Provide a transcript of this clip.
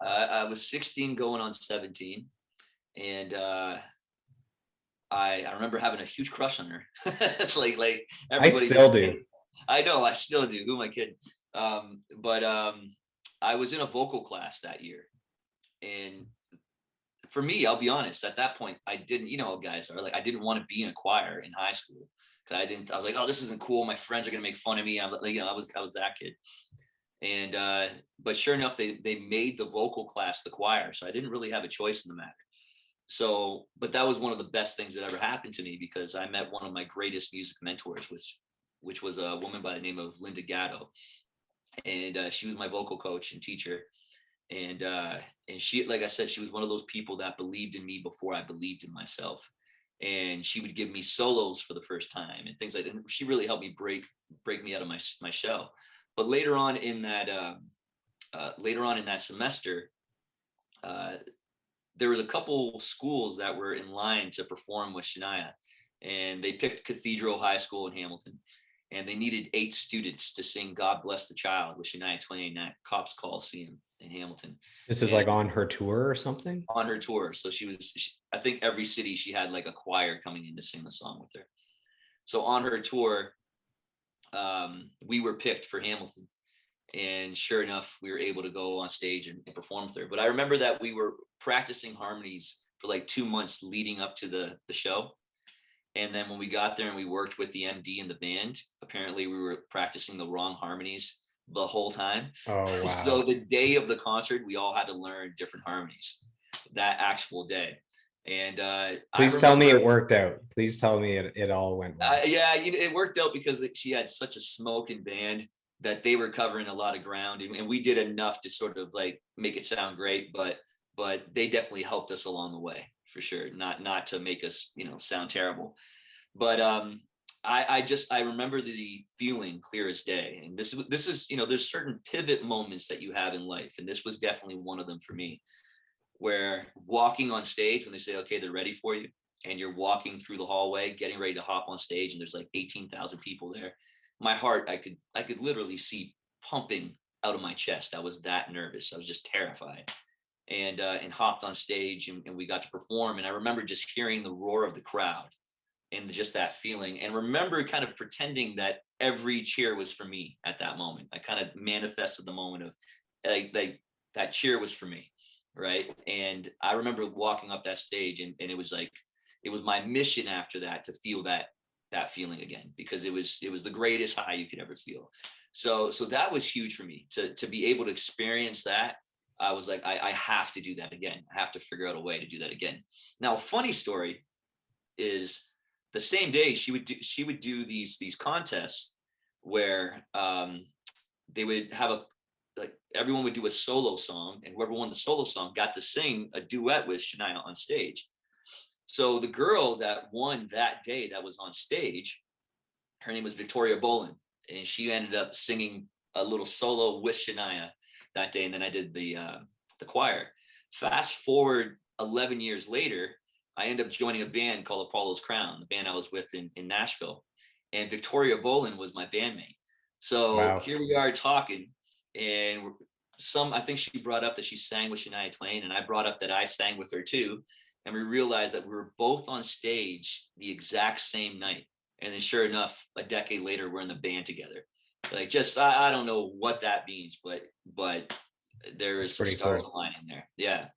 I was 16 going on 17. And I remember having a huge crush on her. It's like I everybody still does. do. I know, I still do. Who am I kidding? But I was in a vocal class that year. And for me, I'll be honest, at that point, I didn't, you know how guys are, like, I didn't want to be in a choir in high school. Cause I was like, oh, this isn't cool. My friends are going to make fun of me. I'm like, I was that kid. And, but sure enough, they made the vocal class the choir. So I didn't really have a choice in the matter. So, but that was one of the best things that ever happened to me because I met one of my greatest music mentors, which was a woman by the name of Linda Gatto. And she was my vocal coach and teacher. And and she, like I said, she was one of those people that believed in me before I believed in myself. And she would give me solos for the first time and things like that. And she really helped me break me out of my shell. But later on in that semester, uh, there was a couple schools that were in line to perform with Shania, and they picked Cathedral High School in Hamilton, and they needed 8 students to sing "God Bless the Child" with Shania Twain at Cops Coliseum in Hamilton, This is like and on her tour or something. on her tour. So I think every city she had like a choir coming in to sing the song with her. So on her tour, we were picked for Hamilton, and sure enough, we were able to go on stage and perform with her. But I remember that we were practicing harmonies for like 2 months leading up to the show. And then when we got there and we worked with the MD and the band, apparently we were practicing the wrong harmonies the whole time. Oh So wow. the day of the concert, we all had to learn different harmonies that actual day. And I Please tell me remember, it worked out. Please tell me it all went well. yeah, it worked out because she had such a smoking band that they were covering a lot of ground, and we did enough to sort of like make it sound great, but they definitely helped us along the way for sure. Not to make us sound terrible, but I remember the feeling clear as day. And this is there's certain pivot moments that you have in life, and this was definitely one of them for me, where walking on stage when they say, okay, they're ready for you, and you're walking through the hallway getting ready to hop on stage, and there's like 18,000 people there. My heart, I could literally see pumping out of my chest. I was that nervous. I was just terrified. And hopped on stage, and we got to perform, and I remember just hearing the roar of the crowd and just that feeling, and remember kind of pretending that every cheer was for me at that moment. I kind of manifested the moment of like that cheer was for me, right? And I remember walking up that stage, and it was like it was my mission after that to feel that feeling again, because it was the greatest high you could ever feel. So that was huge for me to be able to experience that. I was like, I have to do that again. I have to figure out a way to do that again. Now, a funny story is the same day she would do these contests where they would have like everyone would do a solo song, and whoever won the solo song got to sing a duet with Shania on stage. So the girl that won that day that was on stage, her name was Victoria Bolin, and she ended up singing a little solo with Shania that day, and then I did the choir. Fast forward 11 years later, I end up joining a band called Apollo's Crown, the band I was with in Nashville, and Victoria Bolin was my bandmate. So Wow. here we are talking, and I think she brought up that she sang with Shania Twain, and I brought up that I sang with her too, and we realized that we were both on stage the exact same night. And then sure enough, a decade later, we're in the band together. Like, just I don't know what that means, but there That's is some pretty stars cool. aligning there. Yeah.